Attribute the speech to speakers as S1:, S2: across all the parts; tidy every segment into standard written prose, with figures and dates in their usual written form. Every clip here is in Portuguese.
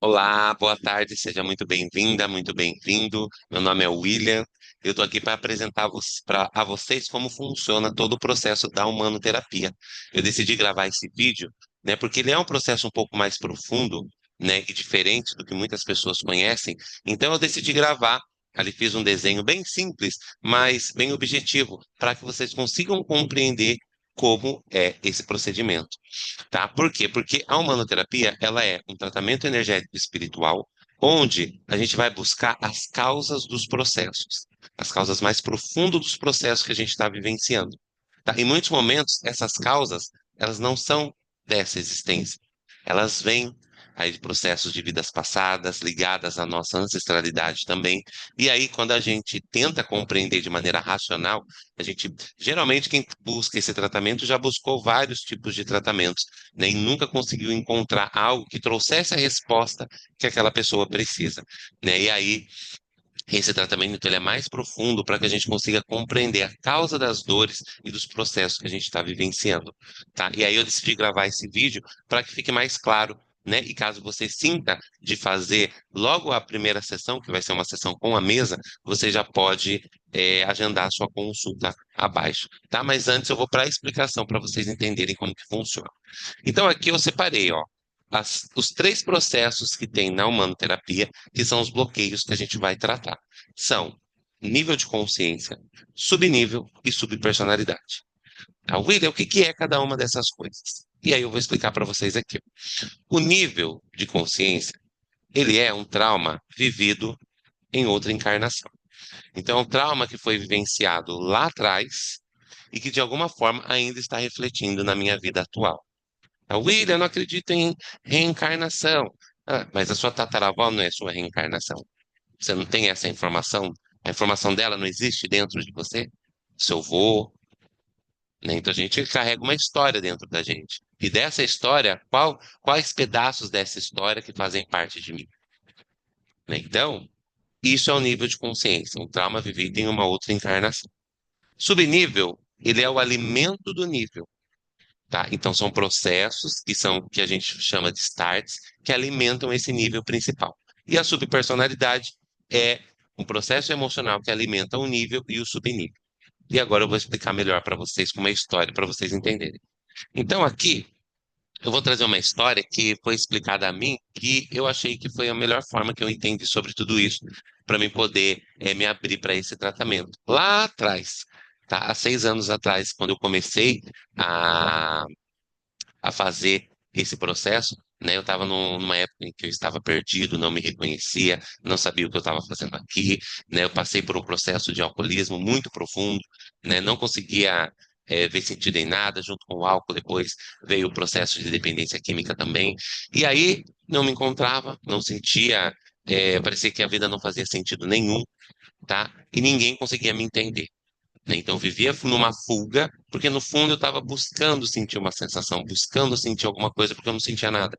S1: Olá, boa tarde, seja muito bem-vinda, muito bem-vindo. Meu nome é William. Eu estou aqui para apresentar a vocês como funciona todo o processo da humanoterapia. Eu decidi gravar esse vídeo, né, porque ele é um processo um pouco mais profundo, né, e diferente do que muitas pessoas conhecem. Então eu decidi gravar. Ali fiz um desenho bem simples, mas bem objetivo, para que vocês consigam compreender como é esse procedimento. Tá? Por quê? Porque a humanoterapia, ela é um tratamento energético espiritual, onde a gente vai buscar as causas dos processos, as causas mais profundas dos processos que a gente está vivenciando. Tá? Em muitos momentos, essas causas, elas não são dessa existência. Elas vêm aí de processos de vidas passadas, ligadas à nossa ancestralidade também. E aí, quando a gente tenta compreender de maneira racional, a gente, geralmente, quem busca esse tratamento já buscou vários tipos de tratamentos, né, e nunca conseguiu encontrar algo que trouxesse a resposta que aquela pessoa precisa, né? E aí esse tratamento ele é mais profundo para que a gente consiga compreender a causa das dores e dos processos que a gente está vivenciando, tá? E aí eu decidi gravar esse vídeo para que fique mais claro, né? E caso você sinta de fazer logo a primeira sessão, que vai ser uma sessão com a mesa, você já pode agendar a sua consulta abaixo, tá? Mas antes eu vou para a explicação para vocês entenderem como que funciona. Então aqui eu separei, ó, os três processos que tem na humanoterapia, que são os bloqueios que a gente vai tratar. São nível de consciência, subnível e subpersonalidade. Tá, William, o que que é cada uma dessas coisas? E aí eu vou explicar para vocês aqui. O nível de consciência, ele é um trauma vivido em outra encarnação. Então, é um trauma que foi vivenciado lá atrás e que de alguma forma ainda está refletindo na minha vida atual. A William, não acredita em reencarnação. Ah, mas a sua tataravó não é sua reencarnação. Você não tem essa informação? A informação dela não existe dentro de você? Seu avô, né? Então a gente carrega uma história dentro da gente. E dessa história, quais pedaços dessa história que fazem parte de mim? Né? Então, isso é o nível de consciência, um trauma vivido em uma outra encarnação. Subnível, ele é o alimento do nível. Tá? Então, são processos que a gente chama de starts, que alimentam esse nível principal. E a subpersonalidade é um processo emocional que alimenta o nível e o subnível. E agora eu vou explicar melhor para vocês com uma história, para vocês entenderem. Então, aqui, eu vou trazer uma história que foi explicada a mim, que eu achei que foi a melhor forma que eu entendi sobre tudo isso, para mim poder me abrir para esse tratamento. Lá atrás, tá? Há 6 anos atrás, quando eu comecei a fazer esse processo, né? Eu estava numa época em que eu estava perdido, não me reconhecia, não sabia o que eu estava fazendo aqui, né? Eu passei por um processo de alcoolismo muito profundo, né? Não conseguia ver sentido em nada, junto com o álcool depois veio o processo de dependência química também, e aí não me encontrava, não sentia, parecia que a vida não fazia sentido nenhum, tá? E ninguém conseguia me entender, né? Então, eu vivia numa fuga, porque no fundo eu estava buscando sentir uma sensação, buscando sentir alguma coisa, porque eu não sentia nada,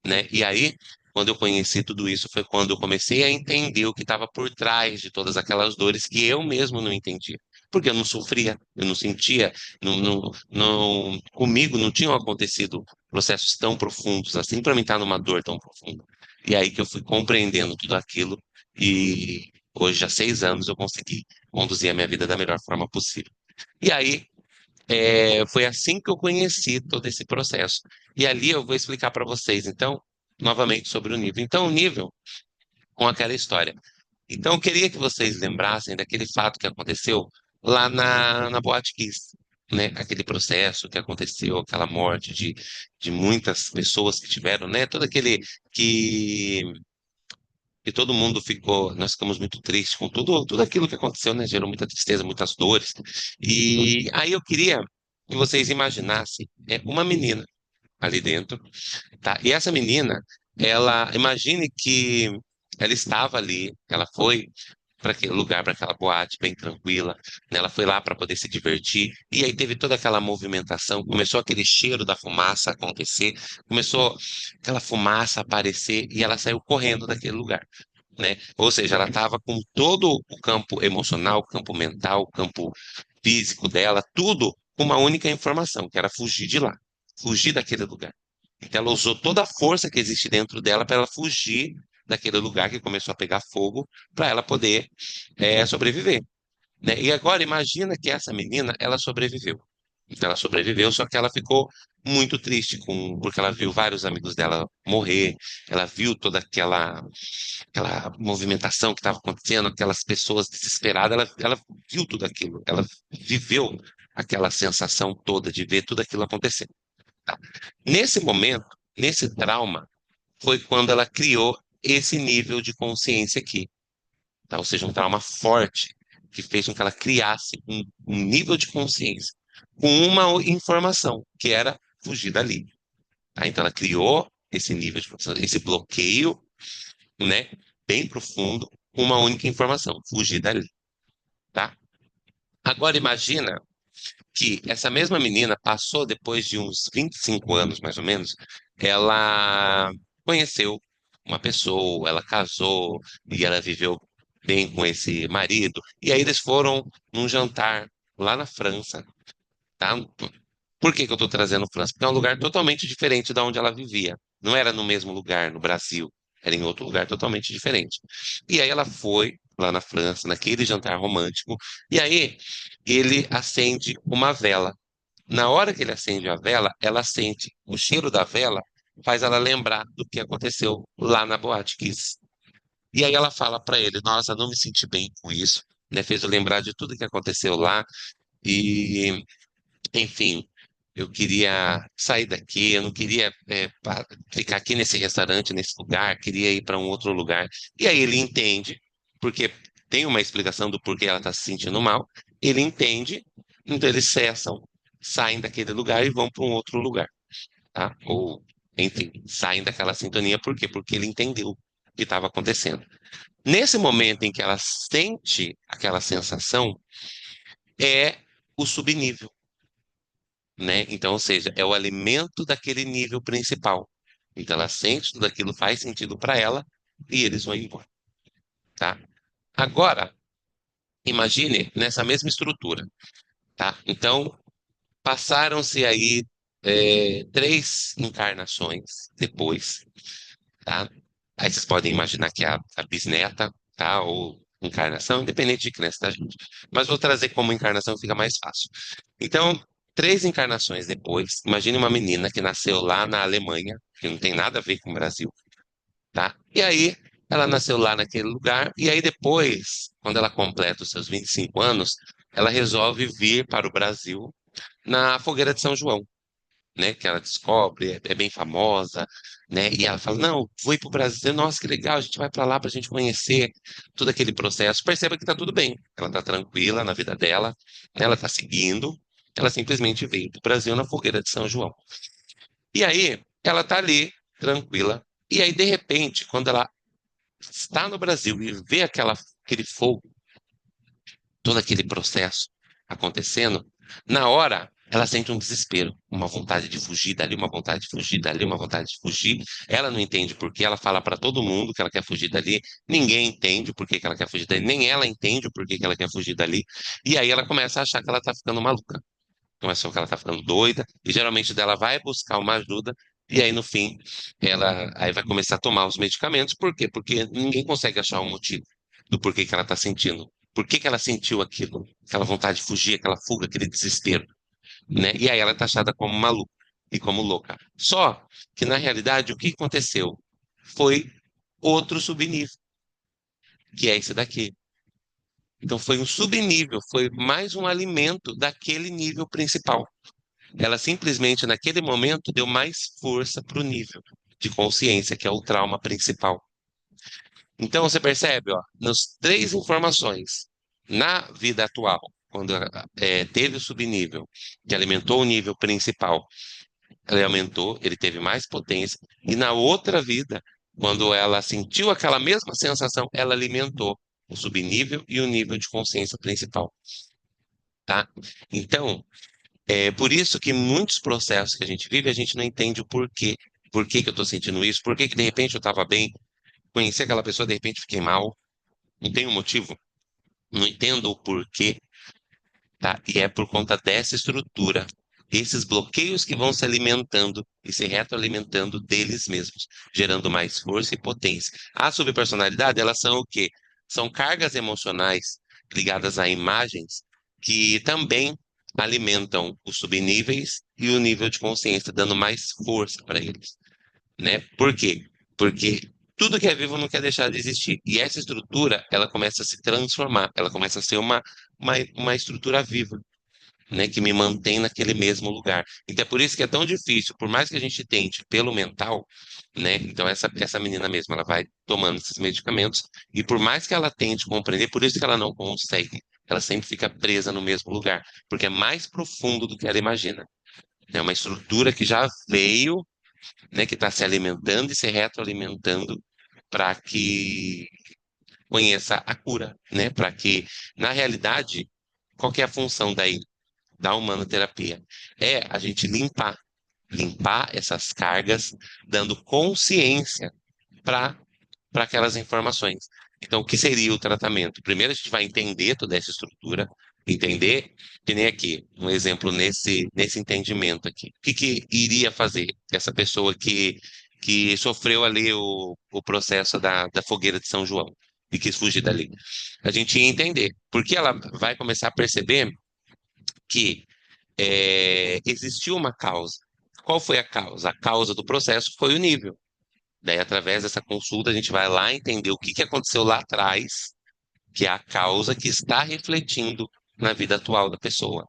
S1: né? E aí, quando eu conheci tudo isso, foi quando eu comecei a entender o que estava por trás de todas aquelas dores que eu mesmo não entendia. Porque eu não sofria, eu não sentia, comigo não tinham acontecido processos tão profundos assim para mim estar numa dor tão profunda. E aí que eu fui compreendendo tudo aquilo e hoje, há 6 anos, eu consegui conduzir a minha vida da melhor forma possível. E aí, foi assim que eu conheci todo esse processo. E ali eu vou explicar para vocês, então, novamente sobre o nível. Então, o nível com aquela história. Então, eu queria que vocês lembrassem daquele fato que aconteceu lá na Boate Kiss, né? Aquele processo que aconteceu, aquela morte de muitas pessoas que tiveram, né? Todo aquele que e todo mundo ficou, nós ficamos muito tristes com tudo aquilo que aconteceu, né? Gerou muita tristeza, muitas dores. E aí eu queria que vocês imaginassem uma menina ali dentro, tá? E essa menina, imagine que ela estava ali, ela foi para aquele lugar, para aquela boate bem tranquila, né? Ela foi lá para poder se divertir, e aí teve toda aquela movimentação, começou aquele cheiro da fumaça a acontecer, começou aquela fumaça a aparecer, e ela saiu correndo daquele lugar, né? Ou seja, ela estava com todo o campo emocional, o campo mental, o campo físico dela, tudo com uma única informação, que era fugir de lá, fugir daquele lugar. Então, ela usou toda a força que existe dentro dela para ela fugir daquele lugar que começou a pegar fogo, para ela poder sobreviver, né? E agora imagina que essa menina, ela sobreviveu. Então ela sobreviveu, só que ela ficou muito triste porque ela viu vários amigos dela morrer, ela viu toda aquela movimentação que estava acontecendo, aquelas pessoas desesperadas, ela viu tudo aquilo, ela viveu aquela sensação toda de ver tudo aquilo acontecendo. Tá? Nesse momento, nesse trauma, foi quando ela criou esse nível de consciência aqui, tá? Ou seja, um trauma forte que fez com que ela criasse um nível de consciência com uma informação, que era fugir dali. Tá? Então ela criou esse nível de consciência, esse bloqueio, né, bem profundo, com uma única informação, fugir dali. Tá? Agora imagina que essa mesma menina passou, depois de uns 25 anos, mais ou menos, ela conheceu uma pessoa, ela casou e ela viveu bem com esse marido. E aí eles foram num jantar lá na França, tá? Por que que eu estou trazendo França? Porque é um lugar totalmente diferente da onde ela vivia. Não era no mesmo lugar, no Brasil. Era em outro lugar totalmente diferente. E aí ela foi lá na França, naquele jantar romântico, e aí ele acende uma vela. Na hora que ele acende a vela, ela sente o cheiro da vela, faz ela lembrar do que aconteceu lá na Boate Kiss. E aí ela fala para ele: Nossa, não me senti bem com isso, né? Fez eu lembrar de tudo que aconteceu lá e, enfim, eu queria sair daqui, eu não queria ficar aqui nesse restaurante, nesse lugar, queria ir para um outro lugar. E aí ele entende, porque tem uma explicação do porquê ela está se sentindo mal. Ele entende, então eles cessam, saem daquele lugar e vão para um outro lugar, tá? Ou, enfim, saem daquela sintonia, por quê? Porque ele entendeu o que estava acontecendo. Nesse momento em que ela sente aquela sensação, é o subnível, né? Então, ou seja, é o alimento daquele nível principal. Então, ela sente tudo aquilo, faz sentido para ela e eles vão embora, tá? Agora, imagine nessa mesma estrutura, tá? Então, passaram-se aí 3 encarnações depois, tá? Aí vocês podem imaginar que é a bisneta, tá? Ou encarnação, independente de crença, tá, gente? Mas vou trazer como encarnação, fica mais fácil. Então, 3 encarnações depois, imagine uma menina que nasceu lá na Alemanha, que não tem nada a ver com o Brasil, tá? E aí, ela nasceu lá naquele lugar, e aí depois, quando ela completa os seus 25 anos, ela resolve vir para o Brasil na Fogueira de São João, né, que ela descobre, é bem famosa, né, e ela fala, não, vou ir para o Brasil, nossa, que legal, a gente vai para lá para a gente conhecer todo aquele processo. Perceba que está tudo bem, ela está tranquila na vida dela, né, ela está seguindo, ela simplesmente veio para o Brasil na fogueira de São João. E aí, ela está ali, tranquila, e aí, de repente, quando ela está no Brasil e vê aquele fogo, todo aquele processo acontecendo, na hora ela sente um desespero, uma vontade de fugir dali, uma vontade de fugir dali, uma vontade de fugir. Ela não entende por quê, ela fala para todo mundo que ela quer fugir dali, ninguém entende por que que ela quer fugir dali, nem ela entende por que que ela quer fugir dali. E aí ela começa a achar que ela está ficando maluca, começa a achar que ela está ficando doida, e geralmente dela vai buscar uma ajuda. E aí, no fim, ela aí vai começar a tomar os medicamentos. Por quê? Porque ninguém consegue achar o motivo do porquê que ela está sentindo. Por que que ela sentiu aquilo? Aquela vontade de fugir, aquela fuga, aquele desespero, né? E aí ela é taxada como maluca e como louca. Só que, na realidade, o que aconteceu foi outro subnível, que é esse daqui. Então, foi um subnível, foi mais um alimento daquele nível principal. Ela simplesmente, naquele momento, deu mais força para o nível de consciência, que é o trauma principal. Então, você percebe, ó, nas 3 informações, na vida atual, quando teve o subnível, que alimentou o nível principal, ele aumentou, ele teve mais potência, e na outra vida, quando ela sentiu aquela mesma sensação, ela alimentou o subnível e o nível de consciência principal, tá? Então, é por isso que muitos processos que a gente vive, a gente não entende o porquê. Por que que eu estou sentindo isso? Por que que de repente eu estava bem, conheci aquela pessoa, de repente fiquei mal? Não tem um motivo? Não entendo o porquê, tá? E é por conta dessa estrutura. esses bloqueios que vão se alimentando e se retroalimentando deles mesmos, gerando mais força e potência. A subpersonalidade, elas são o quê? São cargas emocionais ligadas a imagens que também alimentam os subníveis e o nível de consciência, dando mais força para eles, né? Por quê? Porque tudo que é vivo não quer deixar de existir. E essa estrutura, ela começa a se transformar, ela começa a ser uma estrutura viva, né, que me mantém naquele mesmo lugar. Então é por isso que é tão difícil, por mais que a gente tente pelo mental, né? Então essa menina mesmo, ela vai tomando esses medicamentos e por mais que ela tente compreender, por isso que ela não consegue. Ela sempre fica presa no mesmo lugar, porque é mais profundo do que ela imagina. É uma estrutura que já veio, né, que está se alimentando e se retroalimentando para que conheça a cura, né? Para que, na realidade, qual que é a função da humanoterapia? É a gente limpar essas cargas, dando consciência para aquelas informações. Então, o que seria o tratamento? Primeiro, a gente vai entender toda essa estrutura, entender, que nem aqui, um exemplo nesse entendimento aqui. O que, que iria fazer essa pessoa que sofreu ali o processo da fogueira de São João e quis fugir dali? A gente ia entender, porque ela vai começar a perceber que existiu uma causa. Qual foi a causa? A causa do processo foi o nível. Daí, através dessa consulta, a gente vai lá entender o que que aconteceu lá atrás, que é a causa que está refletindo na vida atual da pessoa.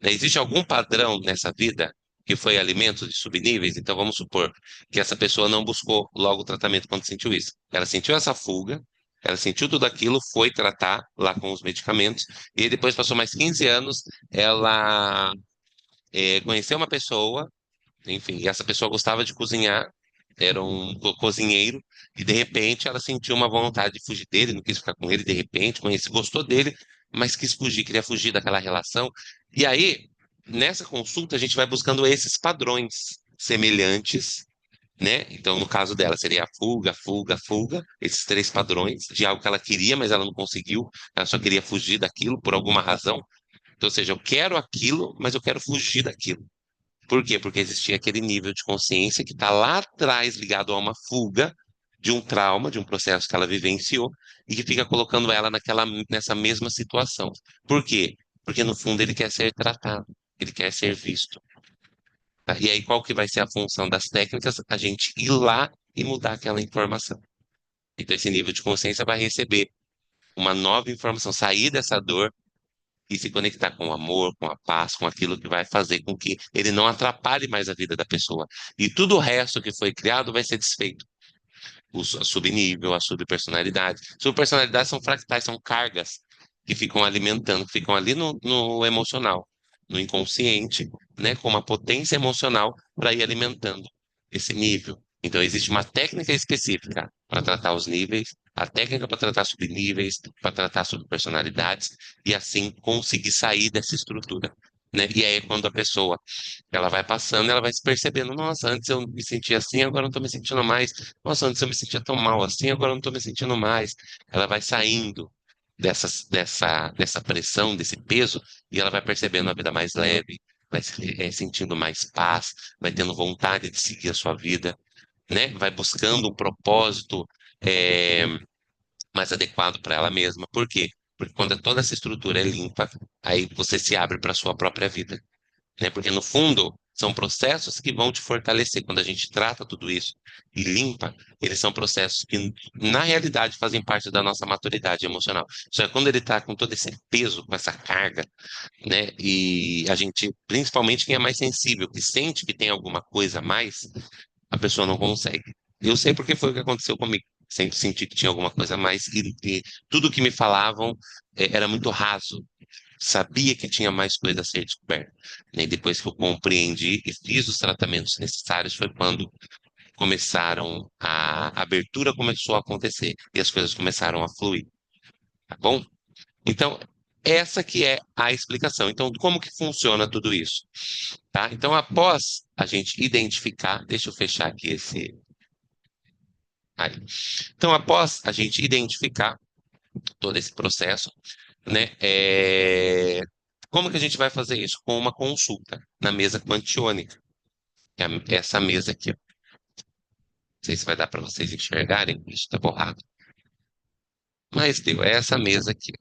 S1: Né, existe algum padrão nessa vida que foi alimento de subníveis? Então, vamos supor que essa pessoa não buscou logo o tratamento quando sentiu isso. Ela sentiu essa fuga, ela sentiu tudo aquilo, foi tratar lá com os medicamentos, e depois passou mais 15 anos, ela conheceu uma pessoa, enfim, e essa pessoa gostava de cozinhar, era um cozinheiro, e de repente ela sentiu uma vontade de fugir dele, não quis ficar com ele, de repente, gostou dele, mas quis fugir, queria fugir daquela relação. E aí, nessa consulta, a gente vai buscando esses padrões semelhantes, né? Então, no caso dela, seria a fuga, fuga, fuga, esses três padrões de algo que ela queria, mas ela não conseguiu, ela só queria fugir daquilo por alguma razão. Então, ou seja, eu quero aquilo, mas eu quero fugir daquilo. Por quê? Porque existia aquele nível de consciência que está lá atrás ligado a uma fuga de um trauma, de um processo que ela vivenciou e que fica colocando ela nessa mesma situação. Por quê? Porque no fundo ele quer ser tratado, ele quer ser visto. Tá? E aí qual que vai ser a função das técnicas? A gente ir lá e mudar aquela informação. Então esse nível de consciência vai receber uma nova informação, sair dessa dor e se conectar com o amor, com a paz, com aquilo que vai fazer com que ele não atrapalhe mais a vida da pessoa. E tudo o resto que foi criado vai ser desfeito. A subnível, a subpersonalidade. Subpersonalidades são fractais, são cargas que ficam alimentando, que ficam ali no emocional, no inconsciente, né, com uma potência emocional para ir alimentando esse nível. Então, existe uma técnica específica para tratar os níveis, a técnica para tratar subníveis, para tratar subpersonalidades, e assim conseguir sair dessa estrutura. Né? E aí, quando a pessoa ela vai passando, ela vai se percebendo, nossa, antes eu me sentia assim, agora eu não estou me sentindo mais. Nossa, antes eu me sentia tão mal assim, agora eu não estou me sentindo mais. Ela vai saindo dessa pressão, desse peso, e ela vai percebendo a vida mais leve, vai sentindo mais paz, vai tendo vontade de seguir a sua vida, né? Vai buscando um propósito é, mais adequado para ela mesma. Por quê? Porque quando toda essa estrutura é limpa, aí você se abre para a sua própria vida, né? Porque no fundo são processos que vão te fortalecer. Quando a gente trata tudo isso e limpa, eles são processos que na realidade fazem parte da nossa maturidade emocional. Só que quando ele está com todo esse peso, com essa carga, né? E a gente, principalmente quem é mais sensível, que sente que tem alguma coisa a mais, a pessoa não consegue. Eu sei porque foi o que aconteceu comigo. Sempre senti que tinha alguma coisa a mais e tudo que me falavam era muito raso, sabia que tinha mais coisa a ser descoberta. Né? E depois que eu compreendi e fiz os tratamentos necessários, foi quando a abertura começou a acontecer e as coisas começaram a fluir, tá bom? Então, essa que é a explicação. Então, como que funciona tudo isso? Tá? Então, após a gente identificar, deixa eu fechar aqui esse. Aí. Então, após a gente identificar todo esse processo, né, Como que a gente vai fazer isso? Com uma consulta na mesa quantiônica, que é essa mesa aqui, ó. Não sei se vai dar para vocês enxergarem, isso está borrado. Mas deu, é essa mesa aqui.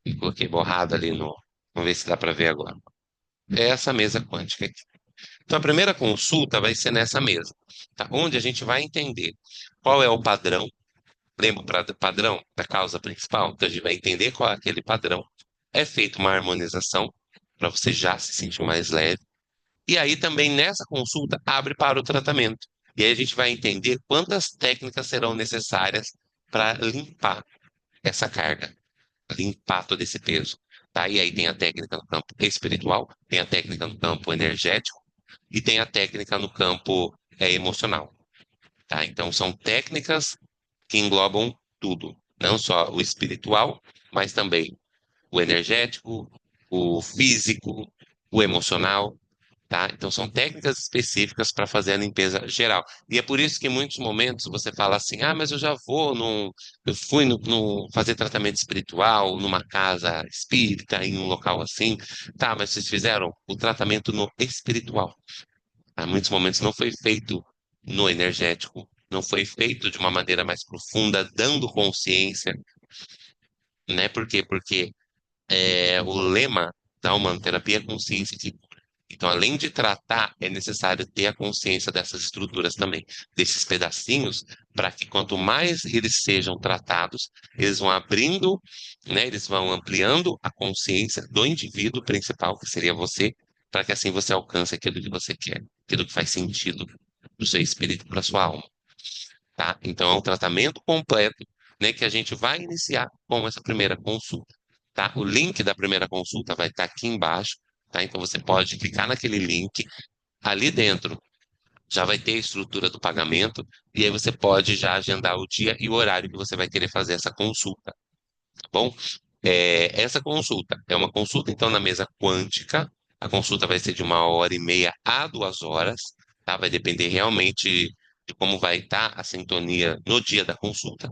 S1: Eu coloquei borrado ali no. Vamos ver se dá para ver agora. É essa mesa quântica aqui. Então, a primeira consulta vai ser nessa mesa, tá? Onde a gente vai entender qual é o padrão. Lembra o padrão da causa principal? Então, a gente vai entender qual é aquele padrão. É feita uma harmonização para você já se sentir mais leve. E aí, também nessa consulta, abre para o tratamento. E aí, a gente vai entender quantas técnicas serão necessárias para limpar essa carga, limpar todo esse peso. Tá? E aí tem a técnica no campo espiritual, tem a técnica no campo energético e tem a técnica no campo emocional. Tá? Então são técnicas que englobam tudo, não só o espiritual, mas também o energético, o físico, o emocional. Tá? Então, são técnicas específicas para fazer a limpeza geral. E é por isso que em muitos momentos você fala assim: ah, mas eu já vou num. Eu fui fazer tratamento espiritual numa casa espírita, em um local assim. Tá, mas vocês fizeram o tratamento no espiritual. Tá? Em muitos momentos não foi feito no energético, não foi feito de uma maneira mais profunda, dando consciência, né? Por quê? Porque o lema da humanoterapia é consciência de cura. Então, além de tratar, é necessário ter a consciência dessas estruturas também, desses pedacinhos, para que quanto mais eles sejam tratados, eles vão abrindo, né, eles vão ampliando a consciência do indivíduo principal, que seria você, para que assim você alcance aquilo que você quer, aquilo que faz sentido para o seu espírito, para a sua alma, tá? Então, é um tratamento completo, né, que a gente vai iniciar com essa primeira consulta, tá? O link da primeira consulta vai estar aqui embaixo, tá? Então, você pode clicar naquele link, ali dentro já vai ter a estrutura do pagamento, e aí você pode já agendar o dia e o horário que você vai querer fazer essa consulta, tá bom? Essa consulta é uma consulta, então, na mesa quântica. A consulta vai ser de 1h30 a 2 horas, tá? Vai depender realmente de como vai estar a sintonia no dia da consulta,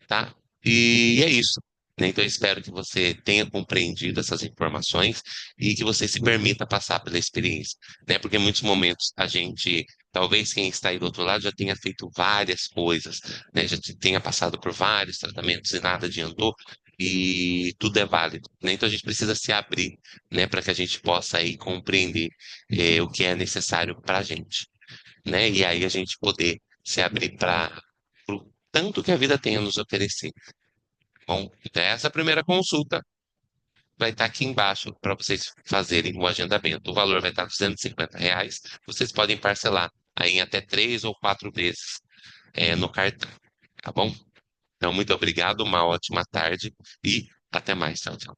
S1: tá? E é isso, né? Então, eu espero que você tenha compreendido essas informações e que você se permita passar pela experiência, né? Porque em muitos momentos a gente, talvez quem está aí do outro lado já tenha feito várias coisas, né? Já tenha passado por vários tratamentos e nada adiantou. E tudo é válido, né? Então a gente precisa se abrir, né, para que a gente possa aí compreender o que é necessário para a gente, né? E aí a gente poder se abrir para o tanto que a vida tem a nos oferecer. Bom, então essa primeira consulta vai estar aqui embaixo para vocês fazerem o agendamento. O valor vai estar R$ 250. Vocês podem parcelar aí em até 3 ou 4 vezes no cartão, tá bom? Então, muito obrigado, uma ótima tarde e até mais. Tchau, tchau.